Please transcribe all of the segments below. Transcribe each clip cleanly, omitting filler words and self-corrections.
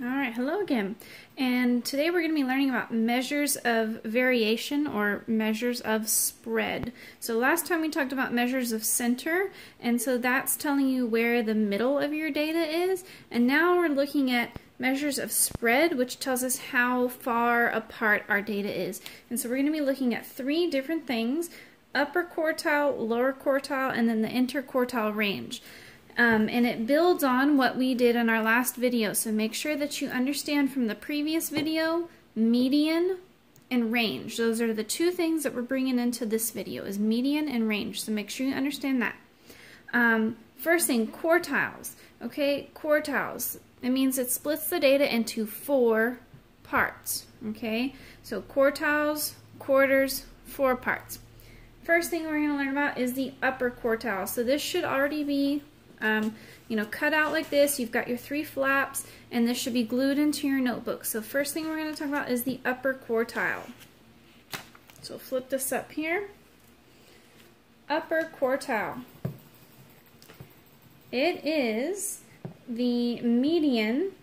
Alright, hello again. And today we're going to be learning about measures of variation or measures of spread. So last time we talked about measures of center, and so that's telling you where the middle of your data is. And now we're looking at measures of spread, which tells us how far apart our data is. And so we're going to be looking at three different things: upper quartile, lower quartile, and then the interquartile range. And it builds on what we did in our last video, so make sure that you understand from the previous video median and range. Those are the two things that we're bringing into this video, is median and range, so make sure you understand that. First thing, quartiles. Okay, quartiles. It means it splits the data into 4 parts. Okay, so quartiles, quarters, 4 parts. First thing we're going to learn about is the upper quartile. So this should already be cut out like this. You've got your 3 flaps, and this should be glued into your notebook. So first thing we're going to talk about is the upper quartile. So flip this up here. Upper quartile. It is the median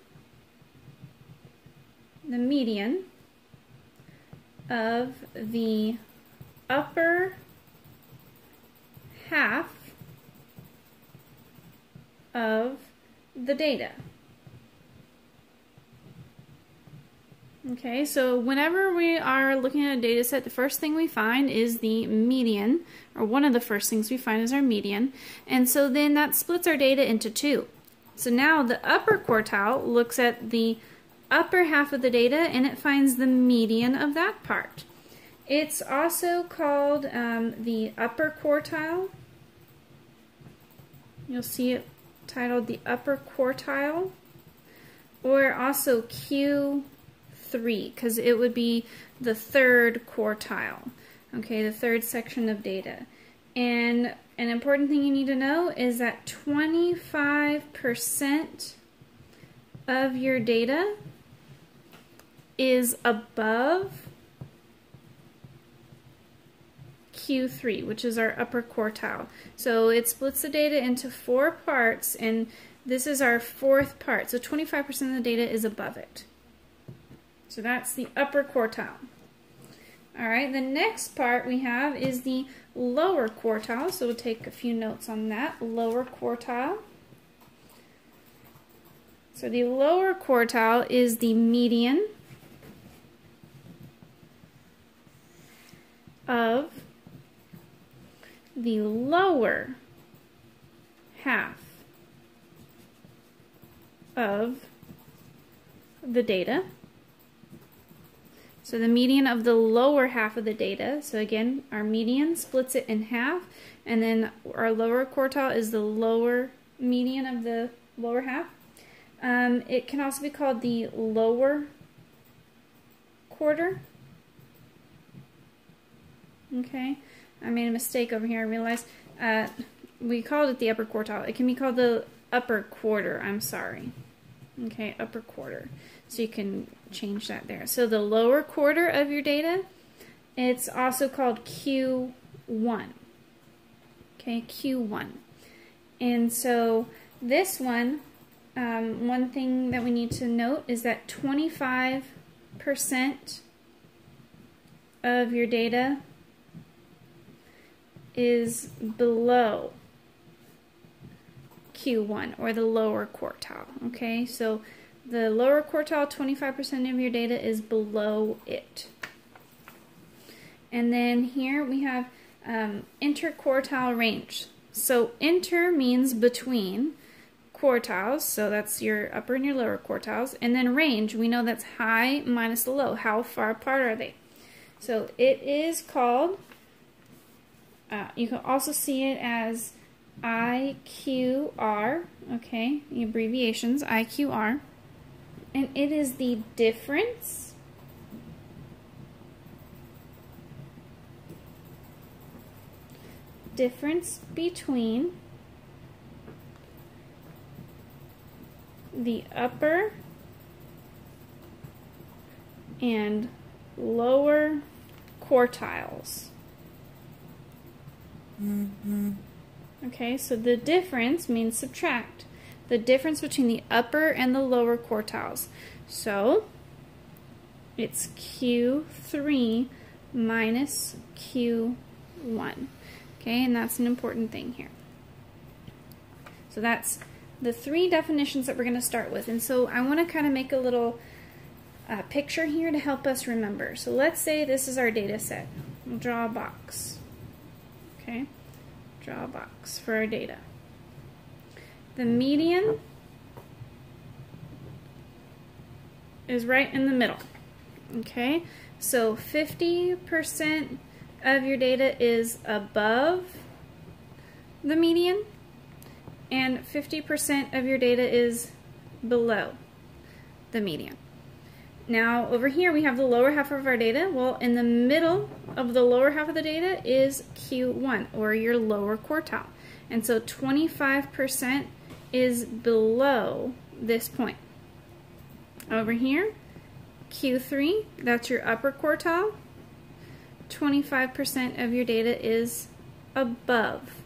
of the upper half of the data. Okay, so whenever we are looking at a data set, the first thing we find is the median, or one of the first things we find is our median, and so then that splits our data into 2. So now the upper quartile looks at the upper half of the data and it finds the median of that part. It's also called the upper quartile. You'll see it titled the upper quartile, or also Q3, because it would be the 3rd quartile, okay, the 3rd section of data. And an important thing you need to know is that 25% of your data is above Q3, which is our upper quartile. So it splits the data into 4 parts, and this is our 4th part. So 25% of the data is above it. So that's the upper quartile. Alright, the next part we have is the lower quartile. So we'll take a few notes on that. Lower quartile. So the lower quartile is the median of the lower half of the data. So the median of the lower half of the data. So again, our median splits it in half, and then our lower quartile is the lower median of the lower half. It can also be called the lower quarter. Okay. I made a mistake over here. I realized we called it the upper quartile. It can be called the upper quarter. I'm sorry. Okay, upper quarter. So you can change that there. So the lower quarter of your data, it's also called Q1. Okay, Q1. And so this one, one thing that we need to note is that 25% of your data is below Q1, or the lower quartile. Okay, so the lower quartile, 25% of your data is below it. And then here we have interquartile range. So inter means between quartiles, so that's your upper and your lower quartiles, and then range, we know that's high minus the low. How far apart are they? So it is called, you can also see it as IQR, okay, the abbreviations, IQR, and it is the difference between the upper and lower quartiles. Okay, so the difference means subtract. the difference between the upper and the lower quartiles. So it's Q3 minus Q1. Okay, and that's an important thing here. So that's the three definitions that we're going to start with. And so I want to kind of make a little picture here to help us remember. So let's say this is our data set. We'll draw a box. Okay, draw a box for our data. The median is right in the middle. Okay, so 50% of your data is above the median, and 50% of your data is below the median. Now over here we have the lower half of our data. Well, in the middle of the lower half of the data is Q1, or your lower quartile. And so 25% is below this point. Over here, Q3, that's your upper quartile. 25% of your data is above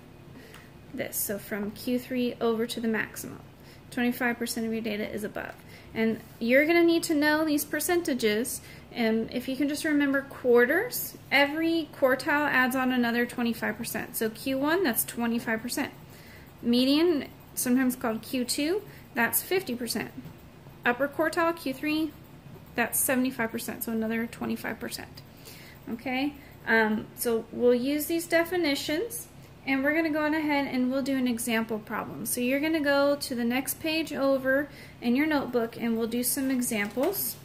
this. So from Q3 over to the maximum, 25% of your data is above. And you're going to need to know these percentages. And if you can just remember quarters, every quartile adds on another 25%. So Q1, that's 25%. Median, sometimes called Q2, that's 50%. Upper quartile, Q3, that's 75%, so another 25%. Okay, so we'll use these definitions, and we're going to go on ahead and we'll do an example problem. So you're going to go to the next page over in your notebook, and we'll do some examples.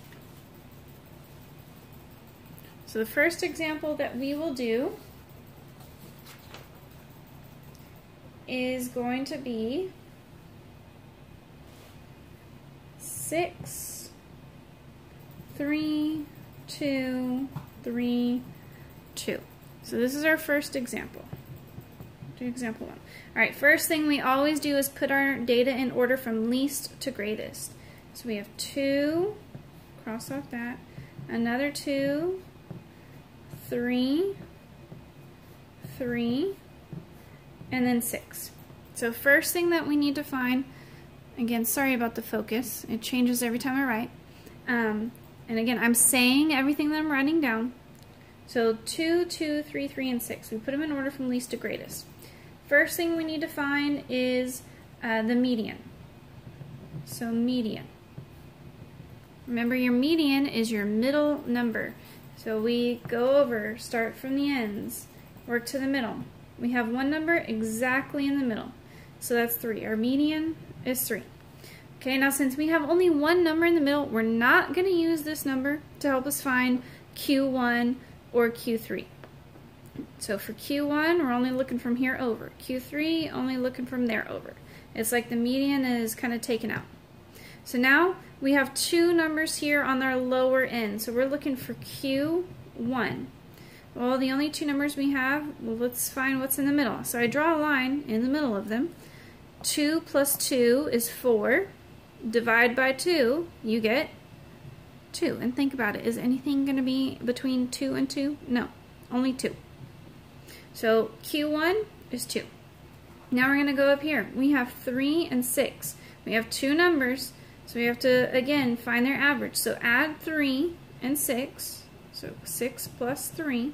So the first example that we will do is going to be 6, 3, 2, 3, 2. So this is our first example. Do example 1. Alright, first thing we always do is put our data in order from least to greatest. So we have 2, cross off that, another 2, 3, 3, and then 6. So first thing that we need to find, again, sorry about the focus, it changes every time I write. And again, I'm saying everything that I'm writing down. So 2, 2, 3, 3, and 6. We put them in order from least to greatest. First thing we need to find is the median. So median. Remember, your median is your middle number. So we go over, start from the ends, work to the middle. We have one number exactly in the middle. So that's 3. Our median is 3. Okay, now since we have only one number in the middle, we're not going to use this number to help us find Q1 or Q3. So for Q1, we're only looking from here over. Q3, only looking from there over. It's like the median is kind of taken out. So now we have two numbers here on our lower end. So we're looking for Q1. Well, the only two numbers we have, well, let's find what's in the middle. So I draw a line in the middle of them. 2 plus 2 is 4. Divide by 2, you get 2. And think about it. Is anything going to be between 2 and 2? No, only 2. So Q1 is 2. Now we're going to go up here. We have 3 and 6. We have two numbers, so we have to, again, find their average. So add 3 and 6. So 6 plus 3,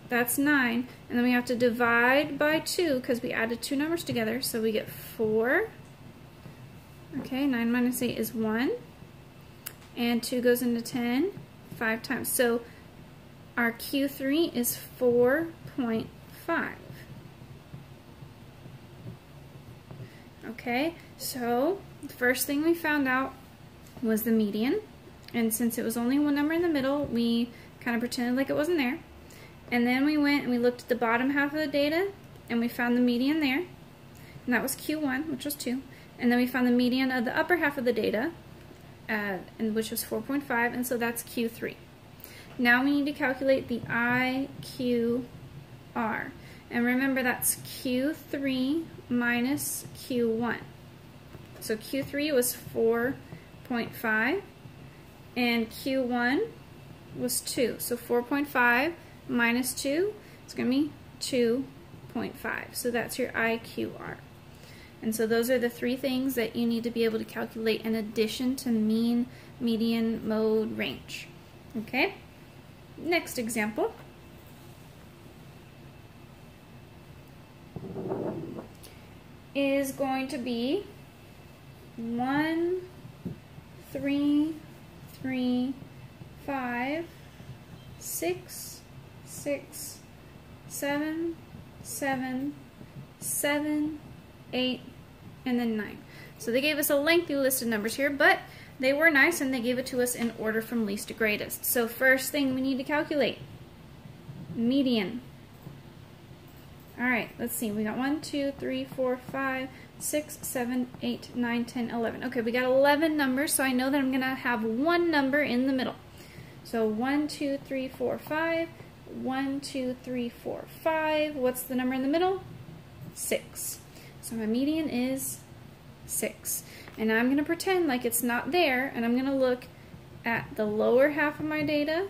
that's 9. And then we have to divide by 2 because we added two numbers together. So we get 4. Okay, 9 minus 8 is 1. And 2 goes into 10 5 times. So our Q3 is 4.5. Okay, so the first thing we found out was the median. And since it was only one number in the middle, we kind of pretended like it wasn't there. And then we went and we looked at the bottom half of the data, and we found the median there. And that was Q1, which was 2. And then we found the median of the upper half of the data, which was 4.5, and so that's Q3. Now we need to calculate the IQR. And remember, that's Q3 minus Q1. So Q3 was 4.5, and Q1 was 2. So 4.5 minus 2 is going to be 2.5. So that's your IQR. And so those are the three things that you need to be able to calculate in addition to mean, median, mode, range. Okay? Next example. Is going to be 1, 3, 3, 5, 6, 6, 7, 7, 7, 8, and then 9. So they gave us a lengthy list of numbers here, but they were nice and they gave it to us in order from least to greatest. So first thing we need to calculate, median. Alright, let's see. We got 1, 2, 3, 4, 5, 6, 7, 8, 9, 10, 11. Okay, we got 11 numbers, so I know that I'm going to have one number in the middle. So 1, 2, 3, 4, 5. 1, 2, 3, 4, 5. What's the number in the middle? 6. So my median is 6. And I'm going to pretend like it's not there, and I'm going to look at the lower half of my data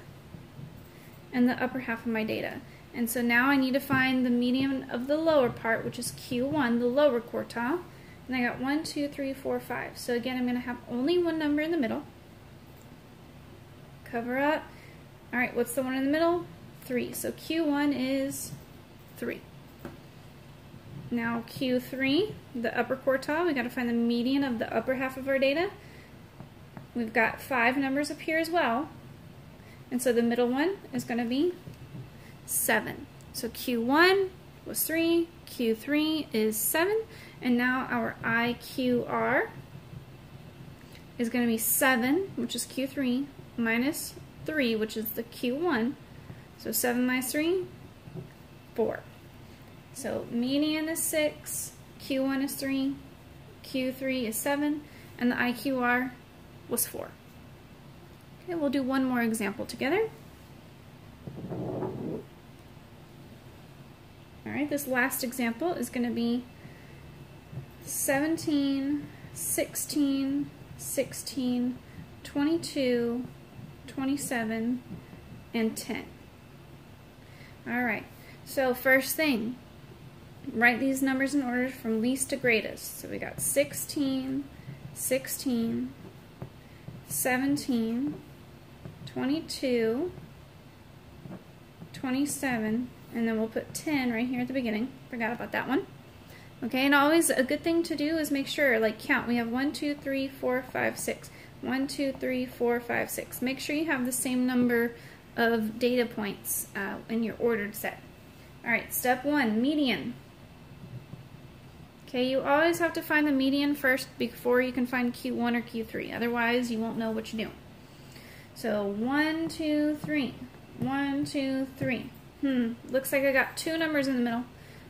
and the upper half of my data. And so now I need to find the median of the lower part, which is Q1, the lower quartile. And I got 1, 2, 3, 4, 5. So again, I'm going to have only one number in the middle. Cover up. Alright, what's the one in the middle? 3. So Q1 is 3. Now Q3, the upper quartile, we've got to find the median of the upper half of our data. We've got 5 numbers up here as well. And so the middle one is going to be 7. So Q1 was 3, Q3 is 7, and now our IQR is going to be 7, which is Q3, minus 3, which is the Q1. So 7 minus 3, 4. So median is 6, Q1 is 3, Q3 is 7, and the IQR was 4. Okay, we'll do one more example together. Alright, this last example is going to be 17, 16, 16, 22, 27, and 10. Alright, so first thing, write these numbers in order from least to greatest. So we got 16, 16, 17, 22, 27, and then we'll put 10 right here at the beginning. Forgot about that one. Okay, and always a good thing to do is make sure, like count. We have 1, 2, 3, 4, 5, 6. 1, 2, 3, 4, 5, 6. Make sure you have the same number of data points in your ordered set. Alright, step 1, median. Okay, you always have to find the median first before you can find Q1 or Q3. Otherwise, you won't know what you're doing. So 1, 2, 3. 1, 2, 3. Looks like I got 2 numbers in the middle.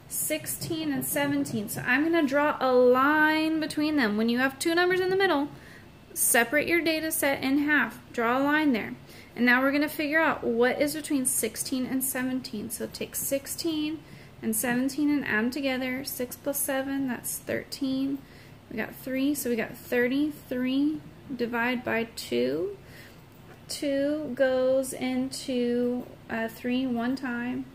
16 and 17. So I'm going to draw a line between them. When you have 2 numbers in the middle, separate your data set in half. Draw a line there. And now we're going to figure out what is between 16 and 17. So take 16 and 17 and add them together. 6 plus 7, that's 13. We got 3, so we got 33. Divide by 2. 2 goes into 3 one time.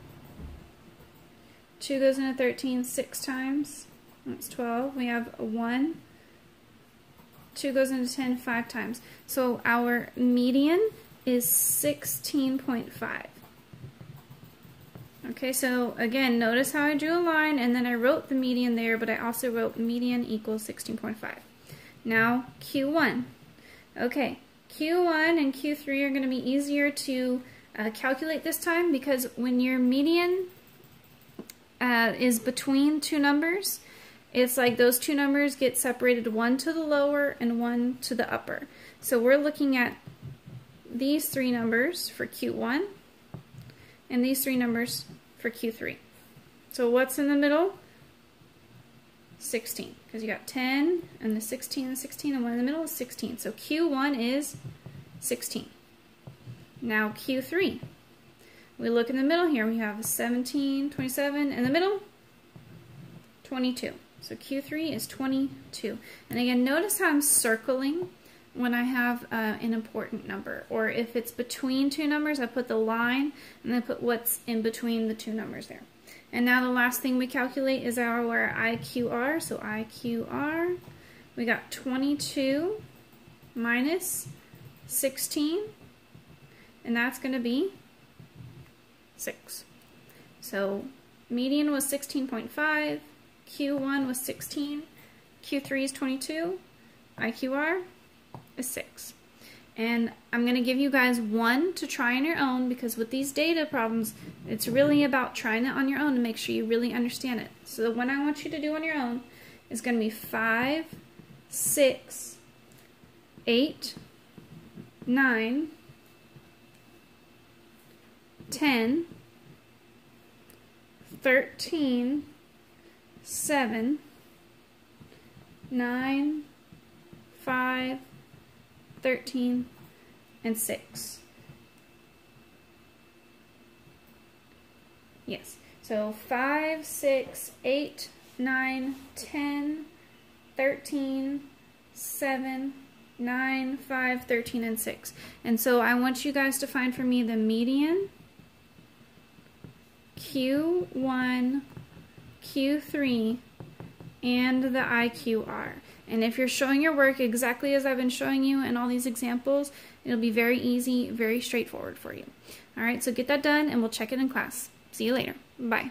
2 goes into 13 6 times. That's 12. We have 1. 2 goes into 10 5 times. So our median is 16.5. Okay, so again, notice how I drew a line and then I wrote the median there, but I also wrote median equals 16.5. Now Q1. Okay, Q1 and Q3 are going to be easier to calculate this time because when your median is between 2 numbers, it's like those 2 numbers get separated, one to the lower and one to the upper. So we're looking at these 3 numbers for Q1 and these 3 numbers for Q3. So what's in the middle? 16, because you got 10 and the 16 and 16, and one in the middle is 16. So Q1 is 16. Now Q3. We look in the middle here. We have 17, 27, in the middle, 22. So Q3 is 22. And again, notice how I'm circling when I have an important number. Or if it's between 2 numbers, I put the line and then put what's in between the 2 numbers there. And now the last thing we calculate is our IQR. So IQR, we got 22 minus 16, and that's going to be 6. So median was 16.5, Q1 was 16, Q3 is 22, IQR is 6. And I'm going to give you guys one to try on your own, because with these data problems, it's really about trying it on your own to make sure you really understand it. So the one I want you to do on your own is going to be 5, 6, 8, 9, 10, 13, 7, 9, 5, 13, and 6. Yes. So 5, 6, 8, 9, 10, 13, 7, 9, 5, 13, and 6. And so I want you guys to find for me the median, Q1, Q3, and the IQR. And if you're showing your work exactly as I've been showing you in all these examples, it'll be very easy, very straightforward for you. All right, so get that done and we'll check it in class. See you later. Bye.